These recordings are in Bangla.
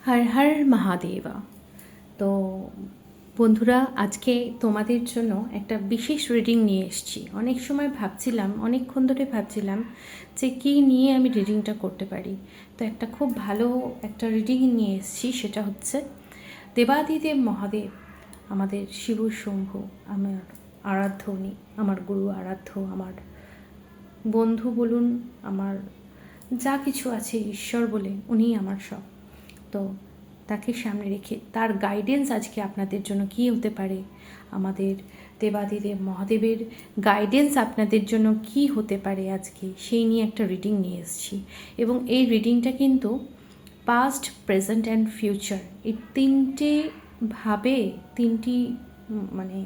হর হর মহাদেবা। তো বন্ধুরা, আজকে তোমাদের জন্য একটা বিশেষ রিডিং নিয়ে এসেছি। অনেক সময় ভাবছিলাম, অনেকক্ষণ ধরে ভাবছিলাম যে কী নিয়ে আমি রিডিংটা করতে পারি। তো একটা খুব ভালো একটা রিডিং নিয়ে এসেছি, সেটা হচ্ছে দেবাদিদেব মহাদেব, আমাদের শিব শম্ভু, আমার আরাধ্য উনি, আমার গুরু আরাধ্য, আমার বন্ধু বলুন, আমার যা কিছু আছে ঈশ্বর বলে উনিই আমার সব। তো তাকে সামনে রেখে তার গাইডেন্স আজকে আপনাদের জন্য কী হতে পারে, আমাদের দেবাদিদেব মহাদেবের গাইডেন্স আপনাদের জন্য কি হতে পারে আজকে, সেই নিয়ে একটা রিডিং নিয়ে এসেছি। এবং এই রিডিংটা কিন্তু পাস্ট, প্রেজেন্ট অ্যান্ড ফিউচার, এই তিনটি মানে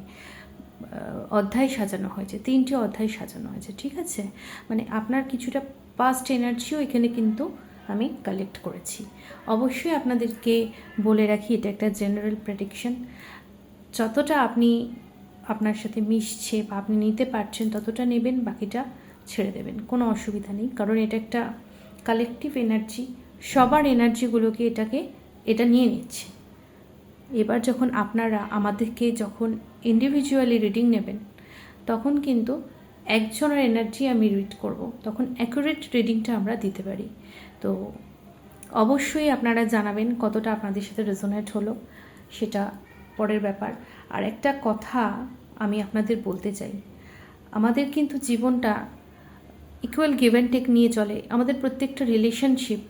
অধ্যায় সাজানো হয়েছে, তিনটি অধ্যায় সাজানো হয়েছে, ঠিক আছে। মানে আপনার কিছুটা পাস্ট এনার্জিও এখানে কিন্তু আমি কালেক্ট করেছি। অবশ্যই আপনাদেরকে বলে রাখি, এটা একটা জেনারেল প্রেডিকশন। যতটা আপনি আপনার সাথে মিশছে বা আপনি নিতে পারছেন ততটা নেবেন, বাকিটা ছেড়ে দেবেন, কোনো অসুবিধা নেই। কারণ এটা একটা কালেকটিভ এনার্জি, সবার এনার্জিগুলোকে এটা নিয়ে নিচ্ছে। এবার যখন আপনারা আমাদেরকে যখন ইন্ডিভিজুয়ালি রিডিং নেবেন, তখন কিন্তু একজনের এনার্জি আমি রিড করব, তখন অ্যাকুরেট রিডিংটা আমরা দিতে পারি। তো অবশ্যই আপনারা জানাবেন কতটা আপনাদের সাথে রেজোনেট হলো, সেটা পরের ব্যাপার। আর একটা কথা আমি আপনাদের বলতে চাই, আমাদের কিন্তু জীবনটা ইকুয়াল গিভ অ্যান্ড টেক নিয়ে চলে। আমাদের প্রত্যেকটা রিলেশনশিপ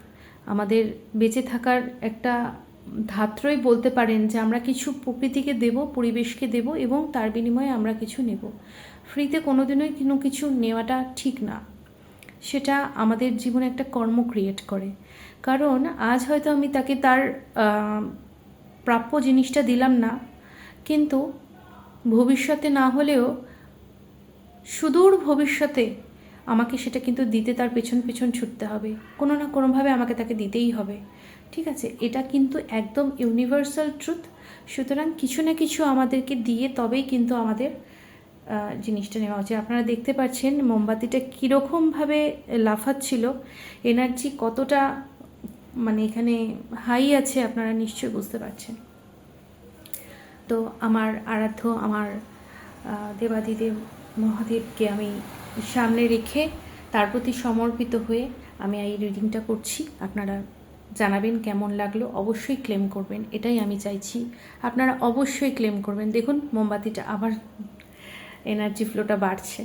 আমাদের বেঁচে থাকার একটা ধাত্রই বলতে পারেন, যে আমরা কিছু প্রকৃতিকে দেব, পরিবেশকে দেব, এবং তার বিনিময়ে আমরা কিছু নেব। ফ্রিতে কোনোদিনই কোনো কিছু নেওয়াটা ঠিক না, সেটা আমাদের জীবনে একটা কর্ম ক্রিয়েট করে। কারণ আজ হয়তো আমি তাকে তার প্রাপ্য জিনিসটা দিলাম না, কিন্তু ভবিষ্যতে না হলেও সুদূর ভবিষ্যতে আমাকে সেটা কিন্তু দিতে তার পেছন পেছন ছুটতে হবে, কোনো না কোনোভাবে আমাকে তাকে দিতেই হবে, ঠিক আছে। এটা কিন্তু একদম ইউনিভার্সাল ট্রুথ। সুতরাং কিছু না কিছু আমাদেরকে দিয়ে তবেই কিন্তু আমাদের জিনিসটা নেওয়া উচিত। আপনারা দেখতে পাচ্ছেন মোমবাতিটা কীরকমভাবে লাফাচ্ছিল, এনার্জি কতটা মানে এখানে হাই আছে, আপনারা নিশ্চয়ই বুঝতে পারছেন। তো আমার আরাধ্য, আমার দেবাদিদেব মহাদেবকে আমি সামনে রেখে তার প্রতি সমর্পিত হয়ে আমি এই রিডিংটা করছি। আপনারা জানাবেন কেমন লাগলো, অবশ্যই ক্লেম করবেন, এটাই আমি চাইছি। আপনারা অবশ্যই ক্লেম করবেন। দেখুন মোমবাতিটা আবার এনার্জি ফ্লোটা বাড়ছে।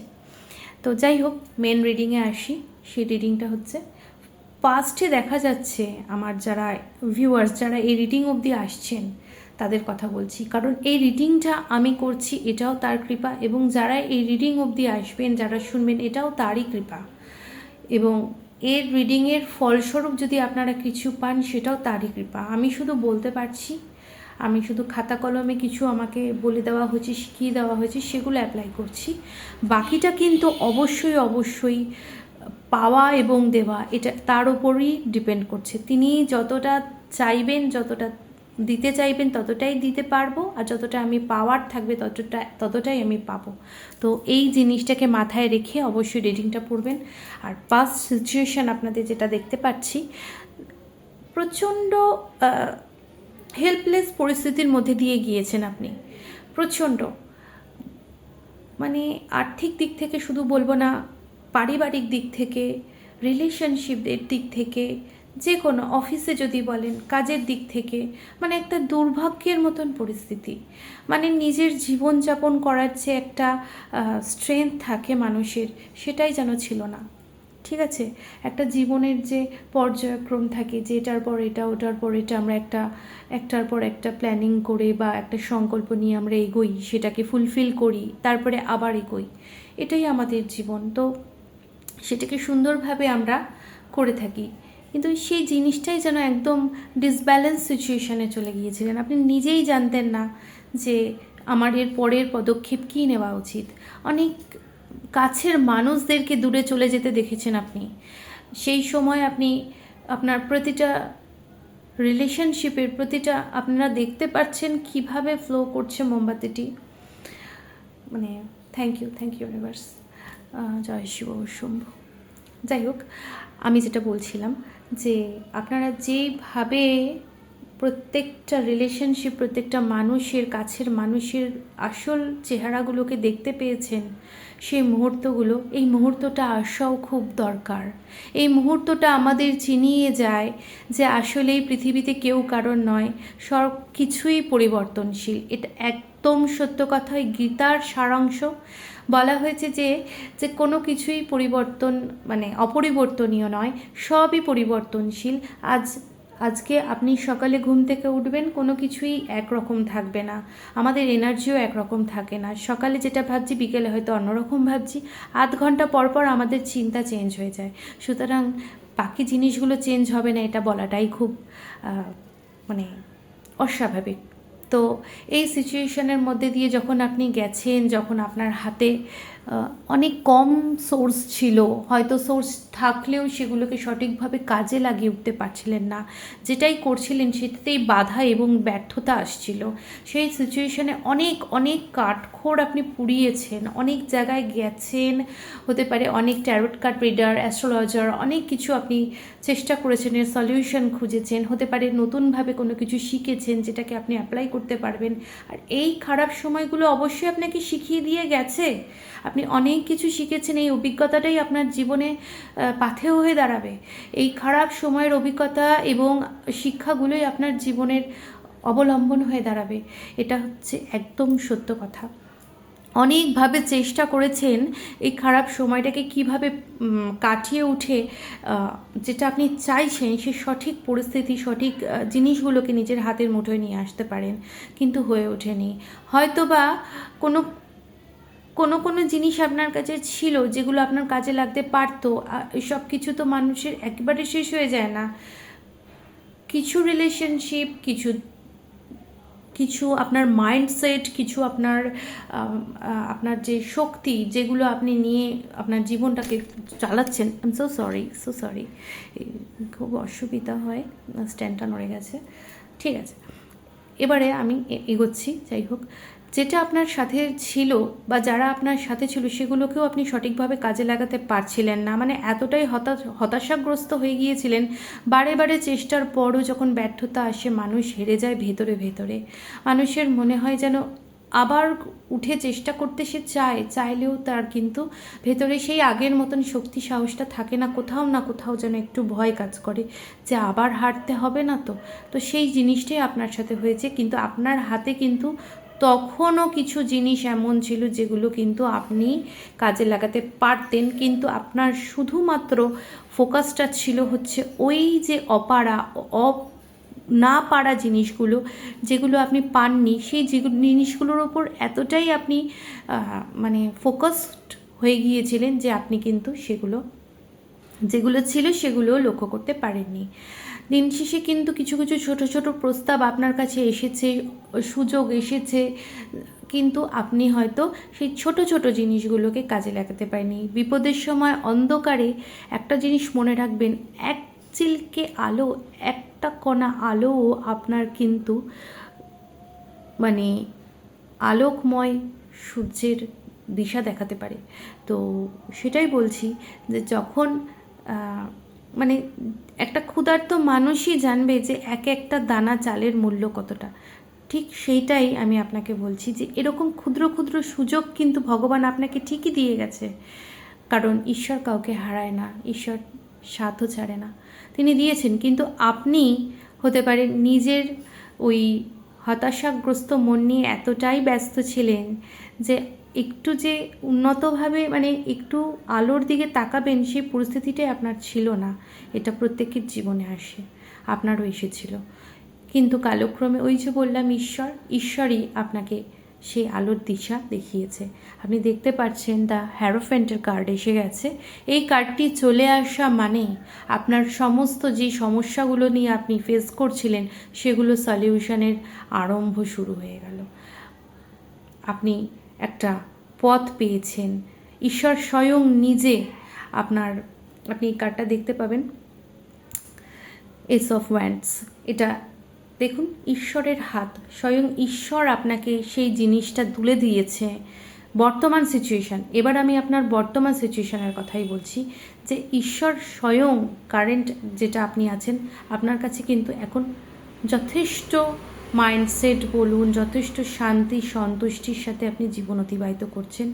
তো যাই হোক, মেন রিডিংয়ে আসি। সেই রিডিংটা হচ্ছে, পাস্টে দেখা যাচ্ছে আমার যারা ভিউয়ার্স, যারা এই রিডিং অবধি আসছেন তাদের কথা বলছি, কারণ এই রিডিংটা আমি করছি এটাও তার কৃপা, এবং যারা এই রিডিং অবধি আসবেন, যারা শুনবেন, এটাও তারই কৃপা। এবং এর রিডিংয়ের ফলস্বরূপ যদি আপনারা কিছু পান, সেটাও তারই কৃপা। আমি শুধু বলতে পারছি, আমি শুধু খাতা কলমে কিছু আমাকে বলে দেওয়া হয়েছে, শিখিয়ে দেওয়া হয়েছে, সেগুলো অ্যাপ্লাই করছি। বাকিটা কিন্তু অবশ্যই অবশ্যই পাওয়া এবং দেওয়া, এটা তার ওপরই ডিপেন্ড করছে। তিনি যতটা চাইবেন, যতটা দিতে চাইবেন, ততটাই দিতে পারবো, আর যতটা আমি পাওয়ার থাকবে ততটাই আমি পাবো। তো এই জিনিসটাকে মাথায় রেখে অবশ্যই রিডিংটা পড়বেন। আর পাস্ট সিচুয়েশান আপনাদের যেটা দেখতে পাচ্ছি, প্রচণ্ড হেল্পলেস পরিস্থিতির মধ্যে দিয়ে গিয়েছেন আপনি, প্রচণ্ড, মানে আর্থিক দিক থেকে শুধু বলবো না, পারিবারিক দিক থেকে, রিলেশনশিপের দিক থেকে, যে কোনো অফিসে যদি বলেন, কাজের দিক থেকে, মানে একটা দুর্ভাগ্যের মতন পরিস্থিতি। মানে নিজের জীবনযাপন করার যে একটা স্ট্রেংথ থাকে মানুষের, সেটাই যেন ছিল না, ঠিক আছে। একটা জীবনের যে পর্যায়ক্রম থাকে, যে এটার পর এটা, ওটার পর এটা, আমরা একটার পর একটা প্ল্যানিং করে বা একটা সংকল্প নিয়ে আমরা এগোই, সেটাকে ফুলফিল করি, তারপরে আবার এগোই, এটাই আমাদের জীবন। তো সেটাকে সুন্দরভাবে আমরা করে থাকি, কিন্তু সেই জিনিসটাই যেন একদম ডিসব্যালেন্স সিচুয়েশানে চলে গিয়েছিলেন। আপনি নিজেই জানতেন না যে আমার এর পরের পদক্ষেপ কী নেওয়া উচিত। অনেক কাছের মানুষদেরকে দূরে চলে যেতে দেখেছেন আপনি। সেই সময় আপনি আপনার প্রতিটা রিলেশনশিপের প্রতিটা, আপনারা দেখতে পাচ্ছেন কিভাবে ফ্লো করছে মোমবাতিটি। মানে থ্যাংক ইউ ইউনিভার্স, জয় শিব শম্ভু। যাই হোক, আমি যেটা বলছিলাম, যে আপনারা যেভাবে প্রত্যেকটা রিলেশনশিপ, প্রত্যেকটা মানুষের কাছের মানুষের আসল চেহারাগুলোকে দেখতে পেয়েছেন, সেই মুহূর্তগুলো, এই মুহূর্তটা আসাও খুব দরকার। এই মুহূর্তটা আমাদের চিনিয়ে যায় যে আসলে এই পৃথিবীতে কেউ কারণ নয়, সব কিছুই পরিবর্তনশীল। এটা একদম সত্য কথা। গীতার সারাংশ বলা হয়েছে যে যে কোনো কিছুই পরিবর্তন মানে অপরিবর্তনীয় নয়, সবই পরিবর্তনশীল। আজকে আপনি সকালে ঘুম থেকে উঠবেন, কোনো কিছুই একরকম থাকবে না, আমাদের এনার্জিও একরকম থাকে না। সকালে যেটা ভাবছি বিকেলে হয়তো অন্যরকম ভাবছি, আধ ঘন্টা পর পর আমাদের চিন্তা চেঞ্জ হয়ে যায়। সুতরাং বাকি জিনিসগুলো চেঞ্জ হবে না এটা বলাটাই খুব মানে অস্বাভাবিক। তো এই সিচুয়েশনের মধ্যে দিয়ে যখন আপনি গেছেন, যখন আপনার হাতে অনেক কম সোর্স ছিল, হয়তো সোর্স থাকলেও সেগুলোকে সঠিকভাবে কাজে লাগিয়ে উঠতে পারছিলেন না, যেটাই করছিলেন সেটাতেই বাধা এবং ব্যর্থতা আসছিল, সেই সিচুয়েশনে অনেক অনেক কাঠখড় আপনি পুড়িয়েছেন, অনেক জায়গায় গেছেন, হতে পারে অনেক ট্যারোট কার্ড রিডার, অ্যাস্ট্রোলজার, অনেক কিছু আপনি চেষ্টা করেছেন, এর সলিউশন খুঁজেছেন, হতে পারে নতুনভাবে কোনো কিছু শিখেছেন যেটাকে আপনি অ্যাপ্লাই করতে পারবেন। আর এই খারাপ সময়গুলো অবশ্যই আপনাকে শিখিয়ে দিয়ে গেছে, আপনি অনেক কিছু শিখেছেন, এই অভিজ্ঞতাটাই আপনার জীবনে পাথেয় হয়ে দাঁড়াবে। এই খারাপ সময়ের অভিজ্ঞতা এবং শিক্ষাগুলোই আপনার জীবনের অবলম্বন হয়ে দাঁড়াবে। এটা হচ্ছে একদম সত্য কথা। অনেকভাবে চেষ্টা করেছেন এই খারাপ সময়টাকে কিভাবে কাটিয়ে উঠে যেটা আপনি চাইছেন সে সঠিক পরিস্থিতি, সঠিক জিনিসগুলোকে নিজের হাতের মুঠোয় নিয়ে আসতে পারেন, কিন্তু হয়ে ওঠেনি। হয়তোবা কোনো কোনো কোনো জিনিস আপনার কাছে ছিল যেগুলো আপনার কাজে লাগতে পারতো। সব কিছু তো মানুষের একবারে শেষ হয়ে যায় না। কিছু রিলেশনশিপ, কিছু কিছু আপনার মাইন্ডসেট, কিছু আপনার আপনার যে শক্তি, যেগুলো আপনি নিয়ে আপনার জীবনটাকে চালাচ্ছেন। আই এম সো সরি, খুব অসুবিধা হয়, স্ট্যান্ডটা নড়ে গেছে। ঠিক আছে, এবারে আমি এগোচ্ছি। যাই হোক, যেটা আপনার সাথে ছিল বা যারা আপনার সাথে ছিল সেগুলোকেও আপনি সঠিকভাবে কাজে লাগাতে পারছিলেন না, মানে এতটাই হতাশাগ্রস্ত হয়ে গিয়েছিলেন। বারে বারে চেষ্টার পরও যখন ব্যর্থতা আসে, মানুষ হেরে যায় ভেতরে ভেতরে। মানুষের মনে হয় যেন আবার উঠে চেষ্টা করতে সে চাইলেও তার কিন্তু ভেতরে সেই আগের মতন শক্তি সাহসটা থাকে না, কোথাও যেন একটু ভয় কাজ করে যে আবার হারতে হবে না। তো সেই জিনিসটাই আপনার সাথে হয়েছে, কিন্তু আপনার হাতে কিন্তু তখনও কিছু জিনিস এমন ছিল যেগুলো কিন্তু আপনি কাজে লাগাতে পারতেন, কিন্তু আপনার শুধুমাত্র ফোকাসটা ছিল হচ্ছে ওই যে না পারা জিনিসগুলো, যেগুলো আপনি পাননি, সেই জিনিসগুলোর ওপর এতটাই আপনি মানে ফোকাসড হয়ে গিয়েছিলেন যে আপনি কিন্তু যেগুলো ছিল সেগুলোও লক্ষ্য করতে পারেননি। দিন শেষে কিন্তু কিছু কিছু ছোট ছোট প্রস্তাব আপনার কাছে এসেছে, সুযোগ এসেছে, কিন্তু আপনি হয়তো সেই ছোট ছোট জিনিসগুলোকে কাজে লাগাতে পারেননি। বিপদের সময় অন্ধকারে একটা জিনিস মনে রাখবেন, এক চিলকে আলো, একটা কণা আলোও আপনার কিন্তু মানে আলোকময় সূর্যের দিশা দেখাতে পারে। তো সেটাই বলছি যে যখন মানে একটা ক্ষুধার্ত মানুষই জানবে যে একটা দানা চালের মূল্য কতটা, ঠিক সেইটাই আমি আপনাকে বলছি যে এরকম ক্ষুদ্র ক্ষুদ্র সুযোগ কিন্তু ভগবান আপনাকে ঠিকই দিয়ে গেছে, কারণ ঈশ্বর কাউকে হারায় না, ঈশ্বর সাধ্য ছাড়ে না। তিনি দিয়েছেন, কিন্তু আপনি হতে পারে নিজের ওই হতাশাগ্রস্ত মন নিয়ে এতটাই ব্যস্ত ছিলেন যে একটু যে উন্নতভাবে মানে একটু আলোর দিকে তাকাবেন সেই পরিস্থিতিটাই আপনার ছিল না। এটা প্রত্যেকের জীবনে আসে, আপনারও এসেছিল, কিন্তু কালক্রমে ওই যে বললাম ঈশ্বরই আপনাকে সেই আলোর দিশা দেখিয়েছে। আপনি দেখতে পাচ্ছেন দ্য হ্যারোফ্যান্টের কার্ড এসে গেছে। এই কার্ডটি চলে আসা মানেই আপনার সমস্ত যে সমস্যাগুলো নিয়ে আপনি ফেস করছিলেন সেগুলো সলিউশনের আরম্ভ শুরু হয়ে গেল। আপনি একটা পথ পেয়েছেন, ঈশ্বর স্বয়ং নিজে আপনি এই কার্ডটা দেখতে পাবেন, এস অফ ওয়ান্ডস। এটা দেখুন, ঈশ্বরের হাত, স্বয়ং ঈশ্বর আপনাকে সেই জিনিসটা তুলে দিয়েছে। বর্তমান সিচুয়েশান, এবার আমি আপনার বর্তমান সিচুয়েশানের কথাই বলছি, যে ঈশ্বর স্বয়ং কারেন্ট যেটা আপনি আছেন, আপনার কাছে কিন্তু এখন যথেষ্ট মাইন্ডসেট বলুন, যথেষ্ট শান্তি সন্তুষ্টির সাথে আপনি জীবন অতিবাহিত করছেন।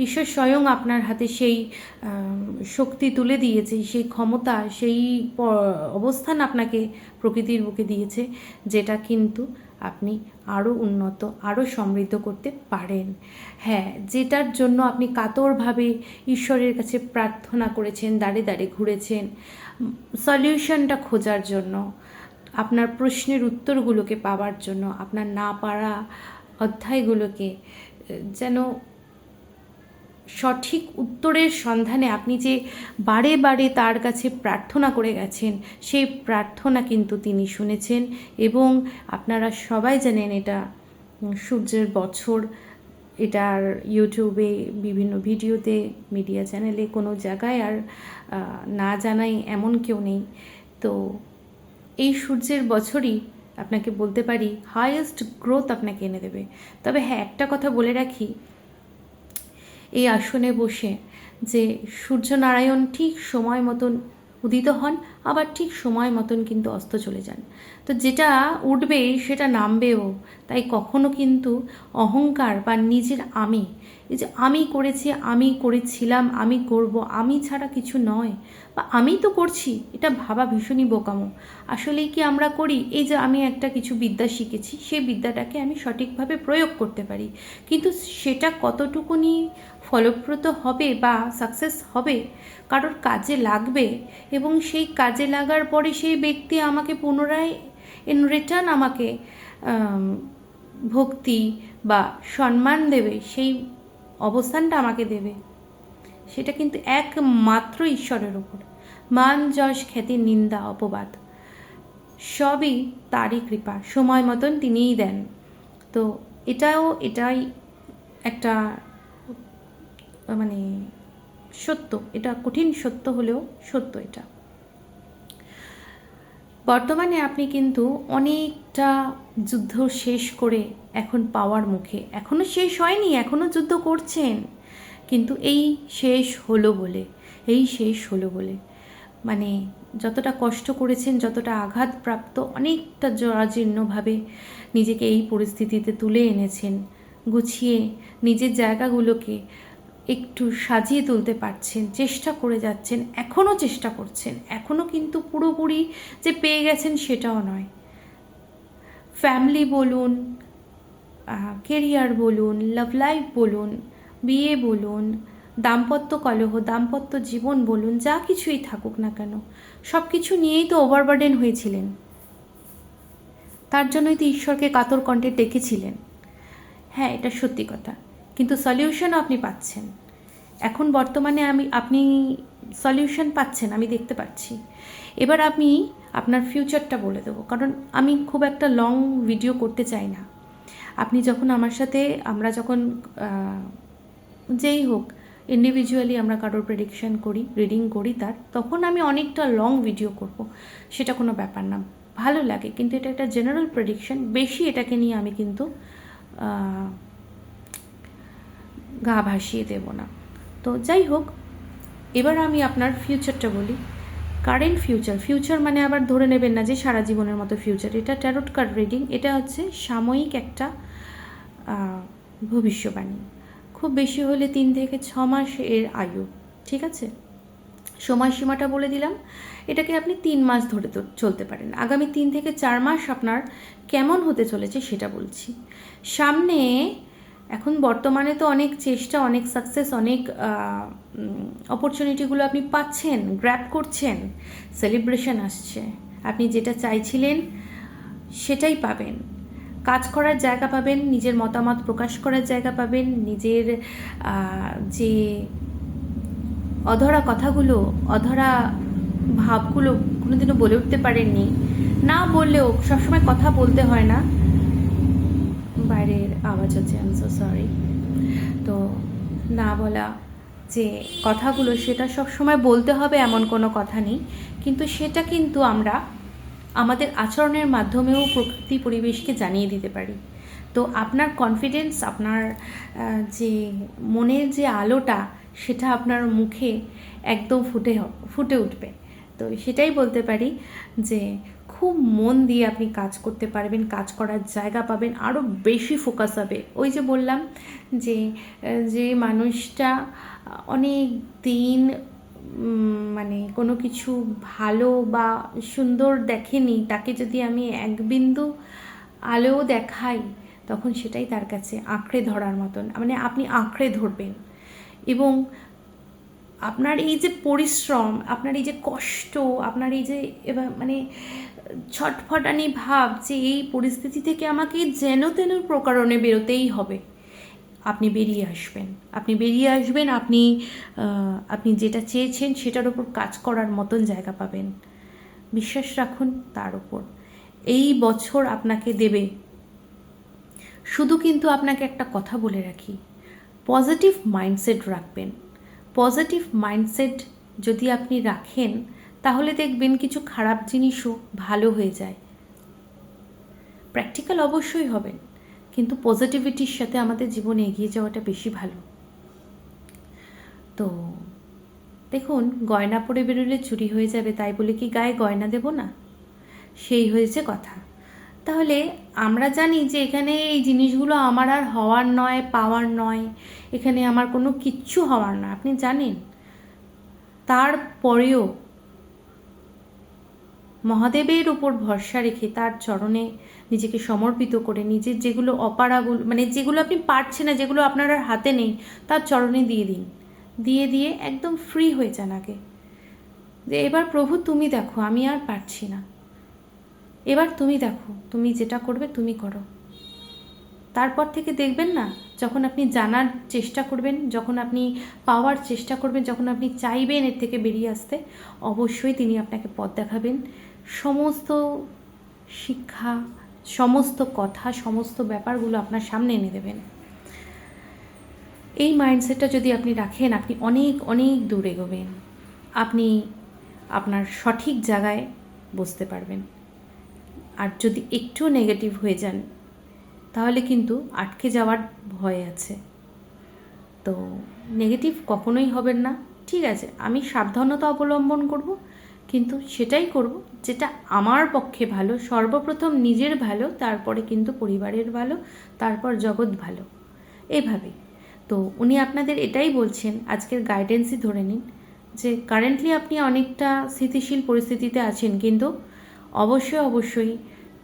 ঈশ্বর স্বয়ং আপনার হাতে সেই শক্তি তুলে দিয়েছে, সেই ক্ষমতা, সেই অবস্থান আপনাকে প্রকৃতির বুকে দিয়েছে, যেটা কিন্তু আপনি আরও উন্নত, আরও সমৃদ্ধ করতে পারেন। হ্যাঁ, যেটার জন্য আপনি কাতরভাবে ঈশ্বরের কাছে প্রার্থনা করেছেন, দাঁড়ে দাঁড়ে ঘুরেছেন সলিউশনটা খোঁজার জন্য, আপনার প্রশ্নের উত্তরগুলোকে পাওয়ার জন্য, আপনার না পারা অধ্যায়গুলোকে যেন সঠিক উত্তরের সন্ধানে আপনি যে বারে বারে তার কাছে প্রার্থনা করে গেছেন, সেই প্রার্থনা কিন্তু তিনি শুনেছেন। এবং আপনারা সবাই জানেন এটা সূর্যের বছর, এটার ইউটিউবে বিভিন্ন ভিডিওতে, মিডিয়া চ্যানেলে, কোনো জায়গায় আর না জানাই এমন কেউ নেই। তো এই সূর্যের বছরই আপনাকে বলতে পারি হাইয়েস্ট গ্রোথ আপনাকে এনে দেবে। তবে হ্যাঁ, একটা কথা বলে রাখি, এই আসনে বসে যে সূর্যনারায়ণ ঠিক সময় মতন উদিত হন, আবার ঠিক সময় মতন কিন্তু অস্ত চলে যান। তো যেটা উঠবে সেটা নামবেও। তাই কখনো কিন্তু অহংকার বা নিজের এই যে আমি করেছি, আমি করেছিলাম, আমি করব, আমি ছাড়া কিছু নয়, বা আমি তো করছি, এটা ভাবা ভীষণই বোকামো। আসলেই কি আমরা করি? এই যে আমি একটা কিছু বিদ্যা শিখেছি, সেই বিদ্যাটাকে আমি সঠিকভাবে প্রয়োগ করতে পারি, কিন্তু সেটা কতটুকুনি ফলপ্রদ হবে বা সাকসেস হবে, কারোর কাজে লাগবে, এবং সেই কাজে লাগার পরে সেই ব্যক্তি আমাকে পুনরায় ইন রিটার্ন আমাকে ভক্তি বা সম্মান দেবে, সেই অবস্থানটা আমাকে দেবে, সেটা কিন্তু একমাত্র ঈশ্বরের ওপর। মান, যশ, খ্যাতি, নিন্দা, অপবাদ সবই তারই কৃপা, সময় মতন তিনিই দেন। তো এটাই একটা মানে সত্য, এটা কঠিন সত্য হলেও সত্য। এটা বর্তমানে আপনি কিন্তু অনেকটা যুদ্ধ শেষ করে এখন পাওয়ার মুখে, এখনও শেষ হয়নি, এখনও যুদ্ধ করছেন, কিন্তু এই শেষ হলো বলে মানে যতটা কষ্ট করেছেন, যতটা আঘাতপ্রাপ্ত, অনেকটা জরাজীর্ণভাবে নিজেকে এই পরিস্থিতিতে তুলে এনেছেন, গুছিয়ে নিজের জায়গাগুলোকে একটু সাজিয়ে তুলতে পারছেন, চেষ্টা করে যাচ্ছেন, এখনও চেষ্টা করছেন, এখনও কিন্তু পুরোপুরি যে পেয়ে গেছেন সেটাও নয়। ফ্যামিলি বলুন, কেরিয়ার বলুন, লাভ লাইফ বলুন, বিয়ে বলুন, দাম্পত্য কলহ, দাম্পত্য জীবন বলুন, যা কিছুই থাকুক না কেন, সব কিছু নিয়েই তো ওভারবার্ডেন হয়েছিলেন। তার জন্যই তো ঈশ্বরকে কাতর কণ্ঠে ডেকেছিলেন। হ্যাঁ, এটা সত্যি কথা, কিন্তু সলিউশনও আপনি পাচ্ছেন। এখন বর্তমানে আপনি সলিউশন পাচ্ছেন, আমি দেখতে পাচ্ছি। এবার আমি আপনার ফিউচারটা বলে দেবো, কারণ আমি খুব একটা লং ভিডিও করতে চাই না। আপনি যখন আমার সাথে, আমরা যখন যেই হোক ইন্ডিভিজুয়ালি আমরা কারোর প্রেডিকশন করি, রিডিং করি তার, তখন আমি অনেকটা লং ভিডিও করব, সেটা কোনো ব্যাপার না, ভালো লাগে। কিন্তু এটা একটা জেনারেল প্রেডিকশন, বেশি এটাকে নিয়ে আমি কিন্তু গা ভাসিয়ে দেব না। তো যাই হোক, এবার আমি আপনার ফিউচারটা বলি। কারেন্ট ফিউচার মানে আবার ধরে নেবেন না যে সারা জীবনের মতো ফিউচার। এটা ট্যারোট কার্ড রিডিং, এটা হচ্ছে সাময়িক একটা ভবিষ্যবাণী। খুব বেশি হলে 3 থেকে 6 মাস এর আয়ু, ঠিক আছে? সময়সীমাটা বলে দিলাম, এটাকে আপনি 3 মাস ধরে চলতে পারেন। আগামী 3 থেকে 4 মাস আপনার কেমন হতে চলেছে সেটা বলছি। সামনে এখন বর্তমানে তো অনেক চেষ্টা, অনেক সাকসেস, অনেক অপরচুনিটিগুলো আপনি পাচ্ছেন, গ্র্যাব করছেন, সেলিব্রেশন আসছে, আপনি যেটা চাইছিলেন সেটাই পাবেন, কাজ করার জায়গা পাবেন, নিজের মতামত প্রকাশ করার জায়গা পাবেন, নিজের যে অধরা কথাগুলো, অধরা ভাবগুলো কোনোদিনও বলে উঠতে পারেননি, না বললেও সবসময় কথা বলতে হয় না, বাইরের আওয়াজ হচ্ছে, আই এম সো সরি। তো না বলা যে কথাগুলো, সেটা সব সময় বলতে হবে এমন কোনো কথা নেই, কিন্তু সেটা কিন্তু আমরা আমাদের আচরণের মাধ্যমেও প্রকৃতি পরিবেশকে জানিয়ে দিতে পারি। তো আপনার কনফিডেন্স, আপনার যে মনের যে আলোটা, সেটা আপনার মুখে একদম ফুটে উঠবে। তো সেটাই বলতে পারি যে খুব মন দিয়ে আপনি কাজ করতে পারবেন, কাজ করার জায়গা পাবেন, আরও বেশি ফোকাস হবে। ওই যে বললাম যে যে মানুষটা অনেক দিন মানে কোনো কিছু ভালো বা সুন্দর দেখেনি, তাকে যদি আমি এক বিন্দু আলোও দেখাই, তখন সেটাই তার কাছে আঁকড়ে ধরার মতন, মানে আপনি আঁকড়ে ধরবেন। এবং আপনার এই যে পরিশ্রম, আপনার এই যে কষ্ট, আপনার এই যে এবার মানে ছটফটানি ভাব যে এই পরিস্থিতি থেকে আমাকে যেন তেন প্রকারণে বেরোতেই হবে, আপনি বেরিয়ে আসবেন, আপনি বেরিয়ে আসবেন। আপনি যেটা চেয়েছেন সেটার ওপর কাজ করার মতন জায়গা পাবেন। বিশ্বাস রাখুন তার ওপর। এই বছর আপনাকে দেবে। শুধু কিন্তু আপনাকে একটা কথা বলে রাখি, পজিটিভ মাইন্ডসেট রাখবেন। পজিটিভ মাইন্ডসেট যদি আপনি রাখেন, তাহলে দেখবেন কিছু খারাপ জিনিসও ভালো হয়ে যায়। প্র্যাকটিক্যাল অবশ্যই হবেন, কিন্তু পজিটিভিটির সাথে আমাদের জীবনে এগিয়ে যাওয়াটা বেশি ভালো। তো দেখুন, গয়না পরে বেরোলে চুরি হয়ে যাবে, তাই বলে কি গায়ে গয়না দেব না? সেই হয়েছে কথা। তাহলে আমরা জানি যে এখানে এই জিনিসগুলো আমার আর হওয়ার নয়, পাওয়ার নয়, এখানে আমার কোনো কিচ্ছু হওয়ার নয়, আপনি জানেন। তারপরেও মহাদেবের উপর ভরসা রেখে তার চরণে নিজেকে সমর্পিত করে, নিজের যেগুলো অপারাগুলো, মানে যেগুলো আপনি পারছেন না, যেগুলো আপনার আর হাতে নেই, তার চরণে দিয়ে দিন। দিয়ে একদম ফ্রি হয়ে যান আগে, যে এবার প্রভু তুমি দেখো, আমি আর পারছি না, এবার তুমি দেখো, তুমি যেটা করবে তুমি করো। তারপর থেকে দেখবেন না, যখন আপনি জানার চেষ্টা করবেন, যখন আপনি পাওয়ার চেষ্টা করবেন, যখন আপনি চাইবেন এর থেকে বেরিয়ে আসতে, অবশ্যই তিনি আপনাকে পথ দেখাবেন। সমস্ত শিক্ষা, সমস্ত কথা, সমস্ত ব্যাপারগুলো আপনার সামনে এনে দেবেন। এই মাইন্ডসেটটা যদি আপনি রাখেন, আপনি অনেক অনেক দূর এগোবেন। আপনি আপনার সঠিক জায়গায় বসতে পারবেন। আর যদি একটু নেগেটিভ হয়ে যান, তাহলে কিন্তু আটকে যাওয়ার ভয় আছে। তো নেগেটিভ কখনোই হবেন না। ঠিক আছে, আমি সাবধানতা অবলম্বন করব, কিন্তু সেটাই করব যেটা আমার পক্ষে ভালো। সর্বপ্রথম নিজের ভালো, তারপরে কিন্তু পরিবারের ভালো, তারপর জগৎ ভালো, এইভাবে। তো উনি আপনাদের এটাই বলছেন, আজকের গাইডেন্সই ধরে নিন, যে কারেন্টলি আপনি অনেকটা স্থিতিশীল পরিস্থিতিতে আছেন, কিন্তু অবশ্যই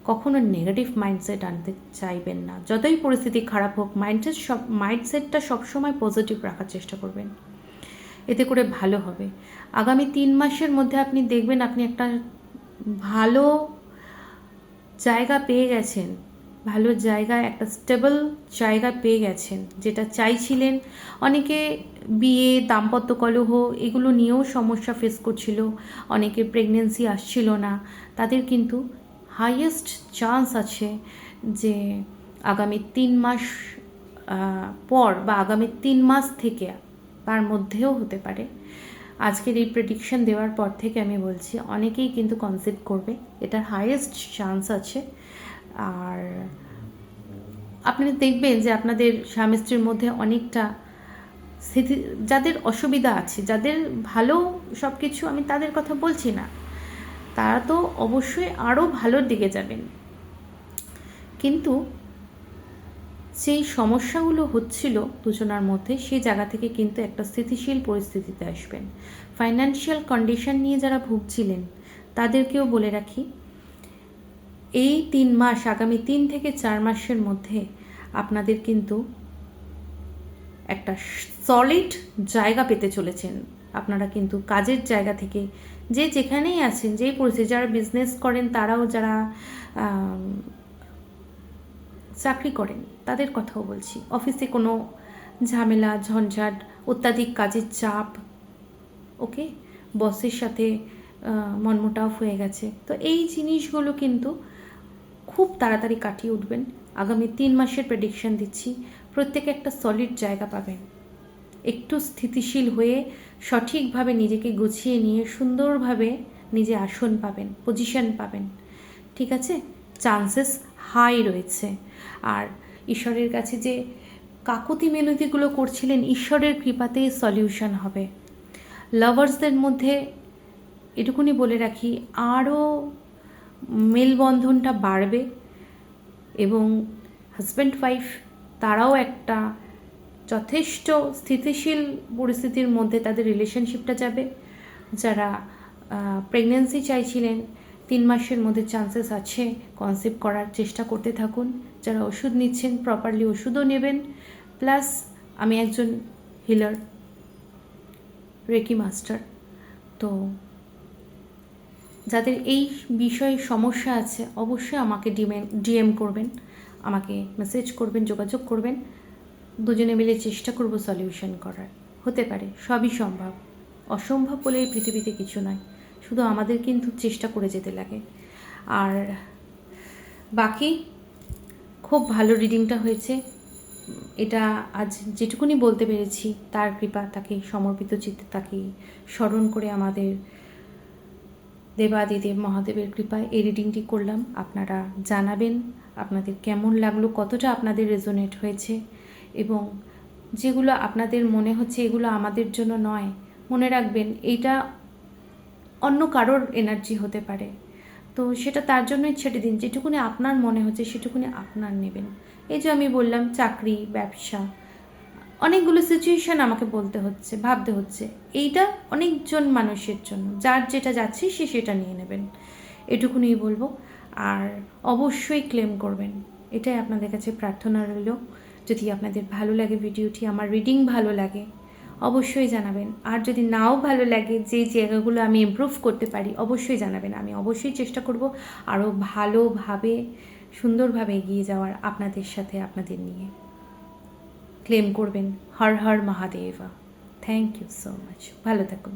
কখনো নেগেটিভ মাইন্ডসেট আনতে চাইবেন না। যতই পরিস্থিতি খারাপ হোক, মাইন্ডসেটটা সবসময় পজিটিভ রাখার চেষ্টা করবেন, এতে করে ভালো হবে। আগামী 3 মাসের মধ্যে আপনি দেখবেন আপনি একটা ভালো জায়গা পেয়ে গেছেন, ভালো জায়গা, একটা স্টেবল জায়গা পেয়ে গেছেন, যেটা চাইছিলেন। অনেকে বিয়ে, দাম্পত্য কলহ এগুলো নিয়েও সমস্যা ফেস করছিল, অনেকে প্রেগনেন্সি আসছিল না, তাদের কিন্তু হাইয়েস্ট চান্স আছে যে আগামী 3 মাস পর বা আগামী 3 মাস থেকে, তার মধ্যেও হতে পারে। আজকের এই প্রেডিকশন দেওয়ার পর থেকে আমি বলছি, অনেকেই কিন্তু কনসিভ করবে, এটার হাইয়েস্ট চান্স আছে। আর আপনি দেখবেন যে আপনাদের স্বামী স্ত্রীর মধ্যে অনেকটা যাদের অসুবিধা আছে, যাদের ভালো সব কিছু, আমি তাদের কথা বলছি না, তারা তো অবশ্যই আরও ভালোর দিকে যাবেন, কিন্তু সেই সমস্যাগুলো হচ্ছিল দুজনার মধ্যে, সেই জায়গা থেকে কিন্তু একটা স্থিতিশীল পরিস্থিতিতে আসবেন। ফাইন্যান্সিয়াল কন্ডিশন নিয়ে যারা ভুগছিলেন, তাদেরকেও বলে রাখি, এই 3 মাস, আগামী 3 থেকে 4 মাসের মধ্যে আপনাদের কিন্তু একটা সলিড জায়গা পেতে চলেছেন। আপনারা কিন্তু কাজের জায়গা থেকে, যে যেখানেই আছেন, যেই পরিস্থিতি, যারা বিজনেস করেন, তারাও যারা চাকরি করেন, তাদের কথাও বলছি, অফিসে কোনো ঝামেলা, ঝঞ্ঝাট, অত্যাধিক কাজের চাপ, ওকে, বসের সাথে মনমোটাও হয়ে গেছে, তো এই জিনিসগুলো কিন্তু খুব তাড়াতাড়ি কাটিয়ে উঠবেন। আগামী 3 মাসের প্রেডিকশন দিচ্ছি, প্রত্যেকে একটা সলিড জায়গা পাবেন, একটু স্থিতিশীল হয়ে সঠিকভাবে নিজেকে গুছিয়ে নিয়ে সুন্দরভাবে নিজে আসন পাবেন, পজিশন পাবেন, ঠিক আছে? চান্সেস হাই রয়েছে। আর ঈশ্বরের কাছে যে কাকুতি মিনতিগুলো করছিলেন, ঈশ্বরের কৃপাতেই সলিউশন হবে। লাভার্সদের মধ্যে এটুকুনি বলে রাখি, আরও মেলবন্ধনটা বাড়বে এবং হাজব্যান্ড ওয়াইফ তারাও একটা যথেষ্ট স্থিতিশীল পরিস্থিতির মধ্যে তাদের রিলেশনশিপটা যাবে। যারা প্রেগন্যান্সি চাইছিলেন 3 মাসের মধ্যে চান্সেস আছে, কনসিভ করার চেষ্টা করতে থাকুন। যারা ওষুধ নিচ্ছেন প্রপারলি ওষুধও নেবেন। প্লাস আমি একজন হিলার, রেকি মাস্টার, তো যাদের এই বিষয়ে সমস্যা আছে অবশ্যই আমাকে ডিএম করবেন, আমাকে মেসেজ করবেন, যোগাযোগ করবেন। দুজনে মিলে চেষ্টা করব সলিউশন করার। হতে পারে, সবই সম্ভব, অসম্ভব বলে এই পৃথিবীতে কিছু নয়, শুধু আমাদের কিন্তু চেষ্টা করে যেতে লাগে। আর বাকি খুব ভালো রিডিংটা হয়েছে, এটা আজ যেটুকুনি বলতে পেরেছি তার কৃপা, তাকে সমর্পিত চিত্তে তাকে স্মরণ করে আমাদের দেবাদিদেব মহাদেবের কৃপায় এই রিডিংটি করলাম। আপনারা জানাবেন আপনাদের কেমন লাগলো, কতটা আপনাদের রেজোনেট হয়েছে, এবং যেগুলো আপনাদের মনে হচ্ছে এগুলো আমাদের জন্য নয়, মনে রাখবেন এইটা অন্য কারোর এনার্জি হতে পারে, তো সেটা তার জন্যই ছেড়ে দিন। যেটুকুনি আপনার মনে হচ্ছে সেটুকুনি আপনার নেবেন। এই যে আমি বললাম চাকরি, ব্যবসা, অনেকগুলো সিচুয়েশান আমাকে বলতে হচ্ছে, ভাবতে হচ্ছে, এইটা অনেকজন মানুষের জন্য, যার যেটা যাচ্ছে সে সেটা নিয়ে নেবেন, এটুকুনি বলবো। আর অবশ্যই ক্লেম করবেন, এটাই আপনাদের কাছে প্রার্থনা রইল। যদি আপনাদের ভালো লাগে ভিডিওটি, আমার রিডিং ভালো লাগে, অবশ্যই জানাবেন। আর যদি নাও ভালো লাগে, যে জায়গাগুলো আমি ইমপ্রুভ করতে পারি অবশ্যই জানাবেন। আমি অবশ্যই চেষ্টা করব আরও ভালোভাবে সুন্দরভাবে এগিয়ে যাওয়ার, আপনাদের সাথে আপনাদের নিয়ে। ক্লেম করবেন। Har Har Mahadeva. Thank you so much. ভালো থাকুন।